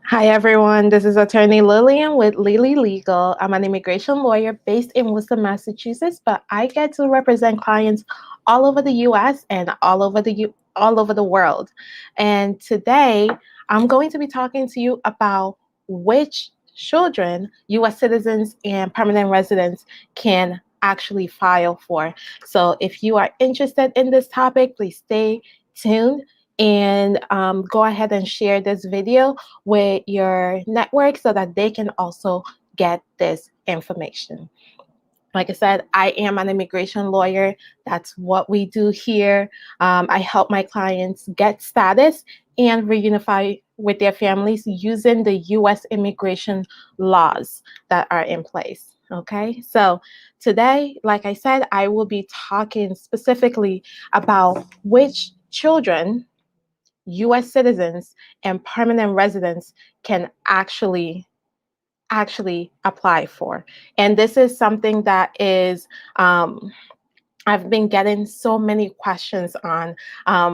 Hi, everyone. This is Attorney Lilian with Lily Legal. I'm an immigration lawyer based in Worcester, Massachusetts, but I get to represent clients all over the U.S. and all over the world. And today, I'm going to be talking to you about which children U.S. citizens and permanent residents can actually file for. So, if you are interested in this topic, please stay tuned and go ahead and share this video with your network so that they can also get this information. Like I said, I am an immigration lawyer. That's what we do here. I help my clients get status and reunify with their families using the U.S. immigration laws that are in place. Okay, so today, like I said, I will be talking specifically about which children U.S. citizens and permanent residents can actually apply for. And this is something that is I've been getting so many questions on.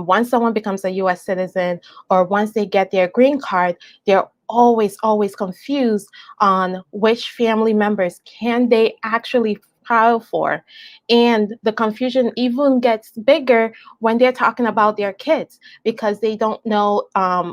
Once someone becomes a U.S. citizen or once they get their green card, they're always confused on which family members can they actually file for. And the confusion even gets bigger when they're talking about their kids because they don't know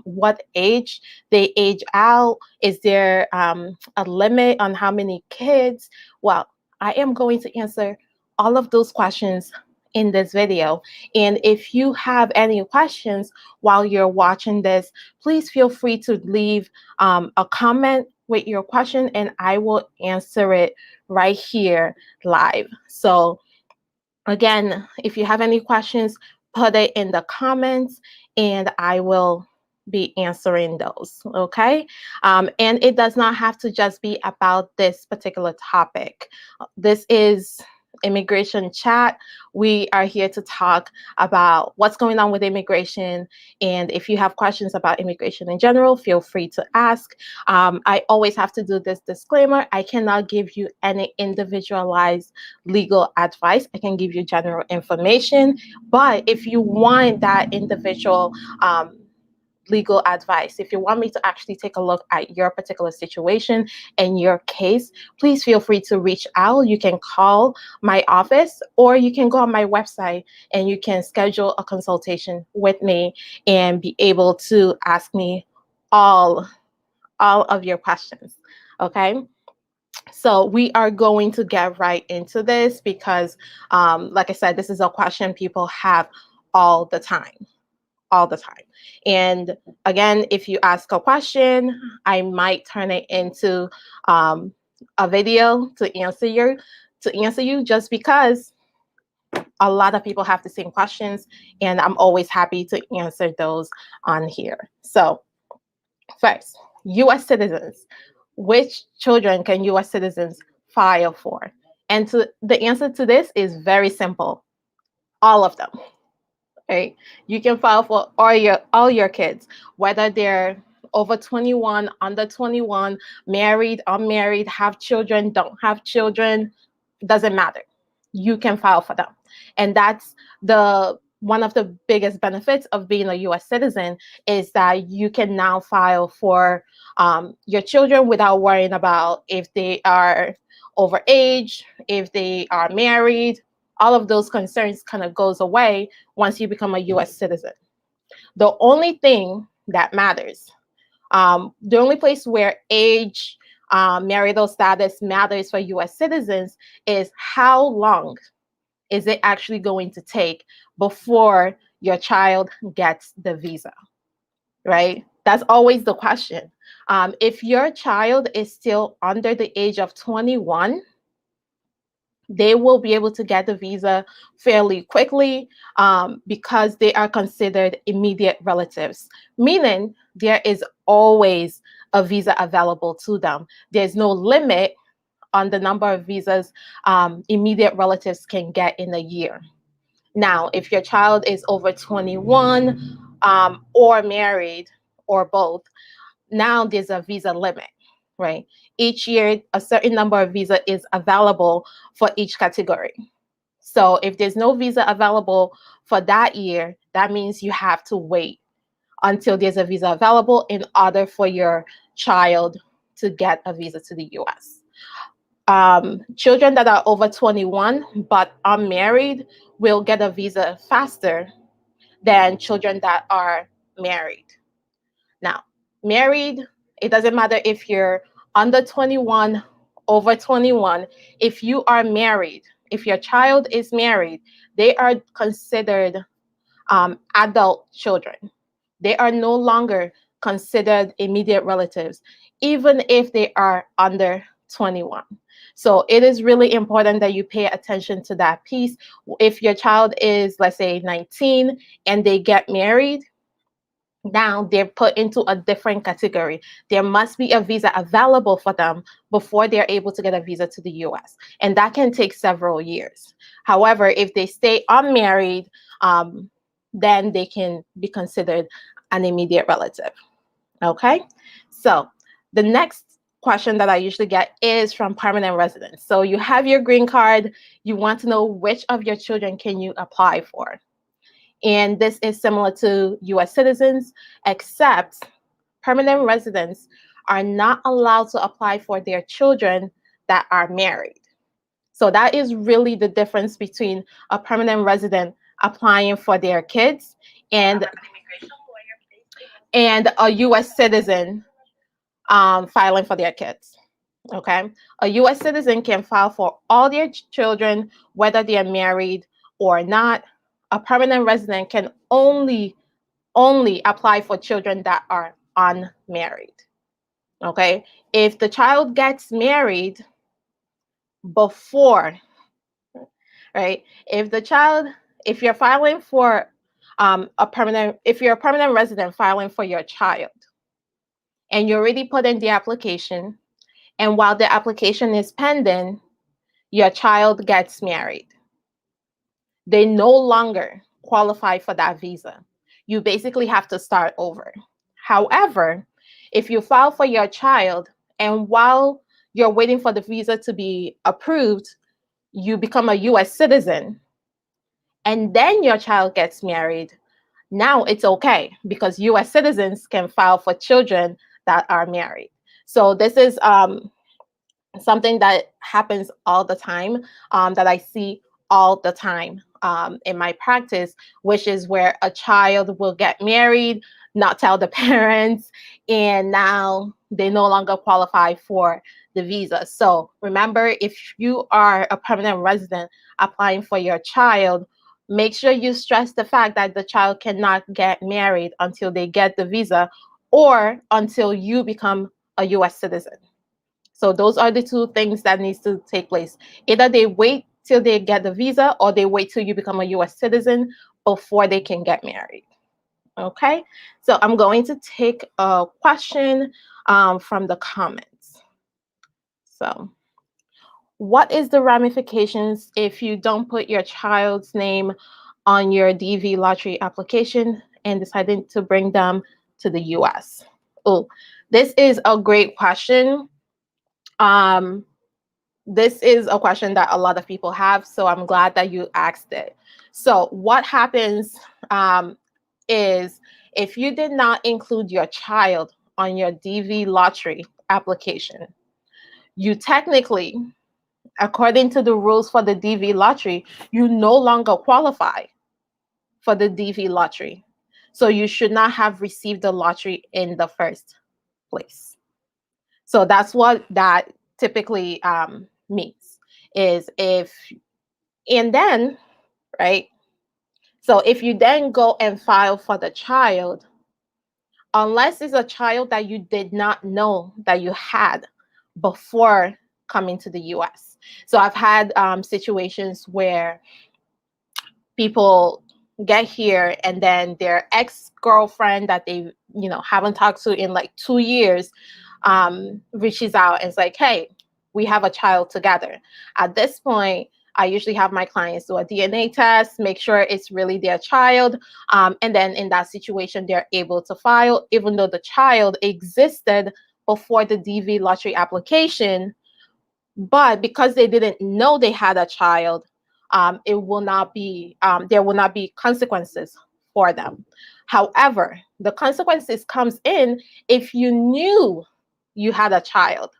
what age they age out. Is there a limit on how many kids? Well, I am going to answer all of those questions in this video. And if you have any questions while you're watching this, please feel free to leave a comment with your question and I will answer it right here live. So again, if you have any questions, put it in the comments and I will be answering those, okay? And it does not have to just be about this particular topic. This is immigration chat. We are here to talk about what's going on with immigration. And if you have questions about immigration in general, feel free to ask. I always have to do this disclaimer. I cannot give you any individualized legal advice. I can give you general information. But if you want that individual legal advice, if you want me to actually take a look at your particular situation and your case, please feel free to reach out. You can call my office or you can go on my website and you can schedule a consultation with me and be able to ask me all of your questions. Okay. So we are going to get right into this because, like I said, this is a question people have all the time. All the time. And again, if you ask a question, I might turn it into a video to answer you just because a lot of people have the same questions and I'm always happy to answer those on here. So first, US citizens. Which children can US citizens file for? And the answer to this is very simple. All of them. Right? You can file for all your kids, whether they're over 21, under 21, married, unmarried, have children, don't have children, doesn't matter. You can file for them. And that's the one of the biggest benefits of being a US citizen is that you can now file for your children without worrying about if they are over age, if they are married. All of those concerns kind of goes away once you become a US citizen. The only thing that matters, the only place where age, marital status matters for US citizens is how long is it actually going to take before your child gets the visa, right? That's always the question. If your child is still under the age of 21, they will be able to get the visa fairly quickly because they are considered immediate relatives, meaning there is always a visa available to them. There's no limit on the number of visas immediate relatives can get in a year. Now, if your child is over 21 or married or both, now there's a visa limit, right? Each year, a certain number of visa is available for each category. So if there's no visa available for that year, that means you have to wait until there's a visa available in order for your child to get a visa to the US. Children that are over 21 but are married will get a visa faster than children that are married. Now, married, it doesn't matter if you're under 21, over 21. If you are married, if your child is married, they are considered adult children. They are no longer considered immediate relatives, even if they are under 21. So it is really important that you pay attention to that piece. If your child is, let's say, 19 and they get married, now they're put into a different category. There must be a visa available for them before they're able to get a visa to the US. And that can take several years. However, if they stay unmarried, then they can be considered an immediate relative. Okay, so the next question that I usually get is from permanent residents. So you have your green card, you want to know which of your children can you apply for. And this is similar to US citizens, except permanent residents are not allowed to apply for their children that are married. So that is really the difference between a permanent resident applying for their kids and a US citizen filing for their kids. Okay, a US citizen can file for all their children, whether they are married or not. A permanent resident can only apply for children that are unmarried. Okay, if the child gets married before, right? If you're filing for if you're a permanent resident filing for your child, and you already put in the application, and while the application is pending, your child gets married, they no longer qualify for that visa. You basically have to start over. However, if you file for your child and while you're waiting for the visa to be approved, you become a US citizen and then your child gets married, now it's okay because US citizens can file for children that are married. So this is something that happens all the time, that I see all the time in my practice, which is where a child will get married, not tell the parents, and now they no longer qualify for the visa. So remember, if you are a permanent resident applying for your child, make sure you stress the fact that the child cannot get married until they get the visa or until you become a US citizen. So those are the two things that needs to take place. Either they wait till they get the visa or they wait till you become a US citizen before they can get married. Okay, so I'm going to take a question from the comments. So, what is the ramifications if you don't put your child's name on your DV lottery application and decided to bring them to the US? Oh, this is a great question. This is a question that a lot of people have, so I'm glad that you asked it. So what happens is if you did not include your child on your DV lottery application, you technically, according to the rules for the DV lottery, you no longer qualify for the DV lottery. So you should not have received the lottery in the first place. So that's what that typically means. Is if, and then, right? So if you then go and file for the child, unless it's a child that you did not know that you had before coming to the US. So I've had situations where people get here and then their ex-girlfriend that they haven't talked to in like 2 years reaches out and is like, hey, we have a child together. At this point, I usually have my clients do a DNA test, make sure it's really their child, and then in that situation they're able to file even though the child existed before the DV lottery application. But because they didn't know they had a child, it will not be there will not be consequences for them. However, the consequences comes in if you knew you had a child,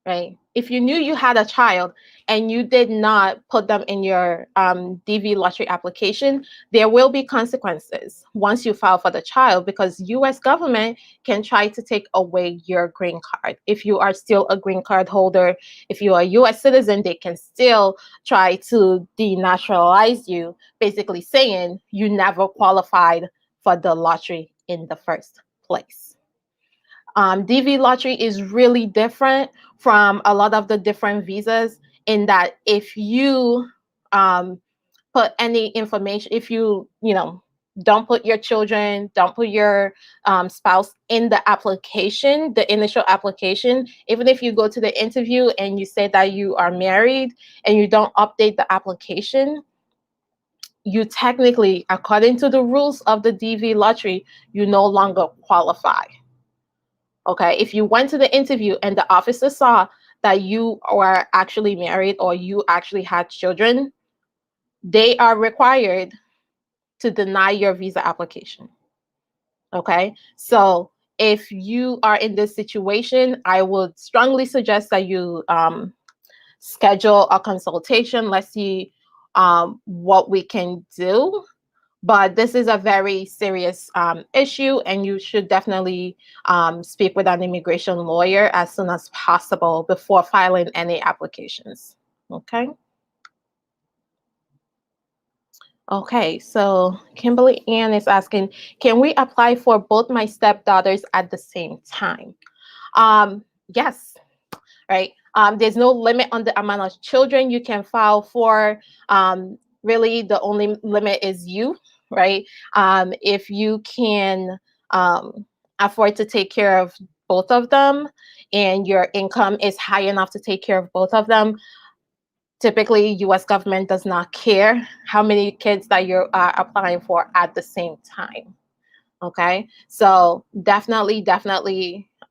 right? If you knew you had a child and you did not put them in your DV lottery application, there will be consequences once you file for the child, because US government can try to take away your green card. If you are still a green card holder, if you are a US citizen, they can still try to denaturalize you, basically saying you never qualified for the lottery in the first place. DV lottery is really different from a lot of the different visas in that if you put any information, if you know, don't put your children, don't put your spouse in the application, the initial application, even if you go to the interview and you say that you are married and you don't update the application, you technically, according to the rules of the DV lottery, you no longer qualify. Okay, if you went to the interview and the officer saw that you are actually married or you actually had children, they are required to deny your visa application. Okay, so if you are in this situation, I would strongly suggest that you schedule a consultation. Let's see what we can do. But this is a very serious issue, and you should definitely speak with an immigration lawyer as soon as possible before filing any applications. Okay. Okay, so Kimberly Ann is asking, can we apply for both my stepdaughters at the same time? Yes, right? There's no limit on the amount of children you can file for. Really, the only limit is you, right? If you can afford to take care of both of them and your income is high enough to take care of both of them, typically US government does not care how many kids that you're applying for at the same time. Okay, so definitely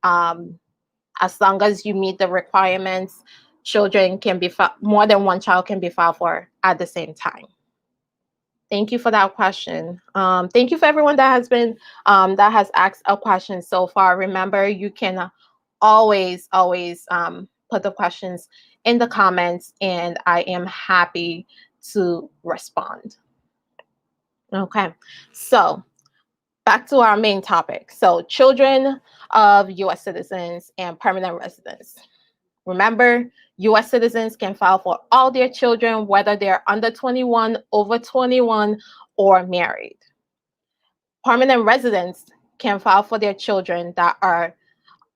as long as you meet the requirements, children can be more than one child can be filed for at the same time. Thank you for that question. Thank you for everyone that has been that has asked a question so far. Remember, you can always put the questions in the comments, and I am happy to respond. Okay, so back to our main topic. So children of US citizens and permanent residents. Remember, US citizens can file for all their children, whether they're under 21, over 21, or married. Permanent residents can file for their children that are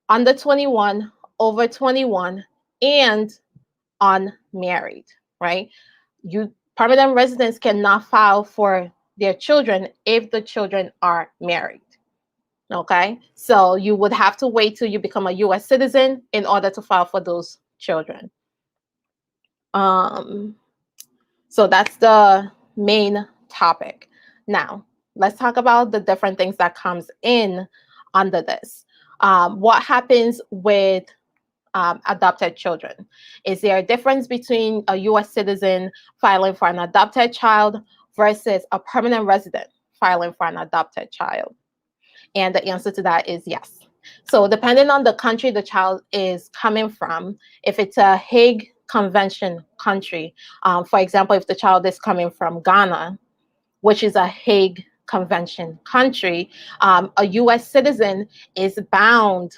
under 21, over 21, and unmarried, right? Permanent residents cannot file for their children if the children are married. Okay, so you would have to wait till you become a US citizen in order to file for those children. So that's the main topic. Now, let's talk about the different things that comes in under this. What happens with adopted children? Is there a difference between a US citizen filing for an adopted child versus a permanent resident filing for an adopted child? And the answer to that is yes. So depending on the country the child is coming from, if it's a Hague Convention country, for example, if the child is coming from Ghana, which is a Hague Convention country, a US citizen is bound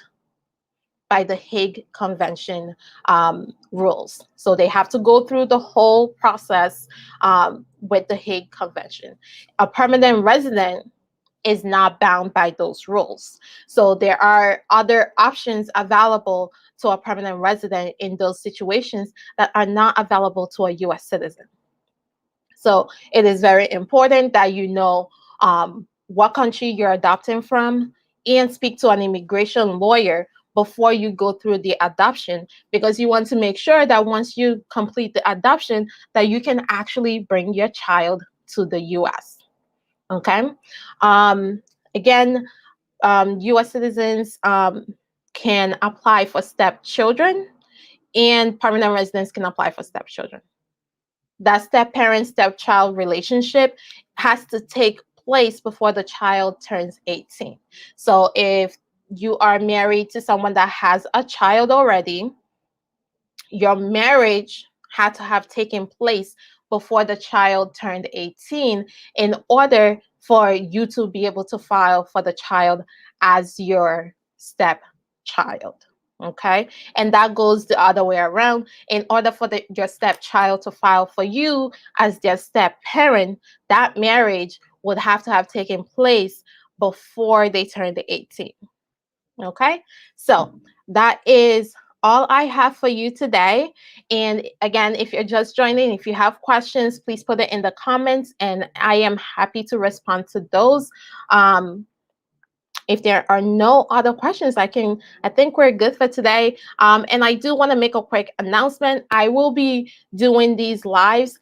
by the Hague Convention rules. So they have to go through the whole process with the Hague Convention. A permanent resident is not bound by those rules. So there are other options available to a permanent resident in those situations that are not available to a US citizen. So it is very important that you know what country you're adopting from and speak to an immigration lawyer before you go through the adoption, because you want to make sure that once you complete the adoption that you can actually bring your child to the US. Okay. Again, US citizens can apply for stepchildren, and permanent residents can apply for stepchildren. that step-parent, stepchild relationship has to take place before the child turns 18. So if you are married to someone that has a child already, your marriage had to have taken place before the child turned 18 in order for you to be able to file for the child as your stepchild. Okay, and that goes the other way around. In order for your stepchild to file for you as their step parent, that marriage would have to have taken place before they turned 18. Okay, so that is all I have for you today. And again, if you're just joining, if you have questions, please put it in the comments and I am happy to respond to those. If there are no other questions, I think we're good for today. And I do want to make a quick announcement. I will be doing these lives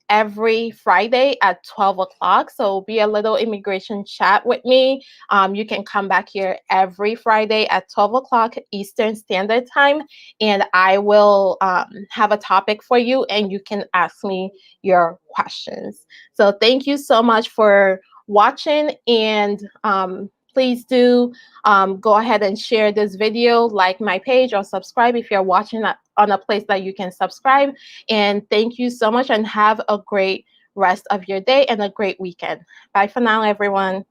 every Friday at 12 o'clock. So be a little immigration chat with me. You can come back here every Friday at 12 o'clock Eastern Standard Time, and I will have a topic for you, and you can ask me your questions. So thank you so much for watching, and please do go ahead and share this video, like my page, or subscribe if you're watching on a place that you can subscribe. And thank you so much, and have a great rest of your day and a great weekend. Bye for now, everyone.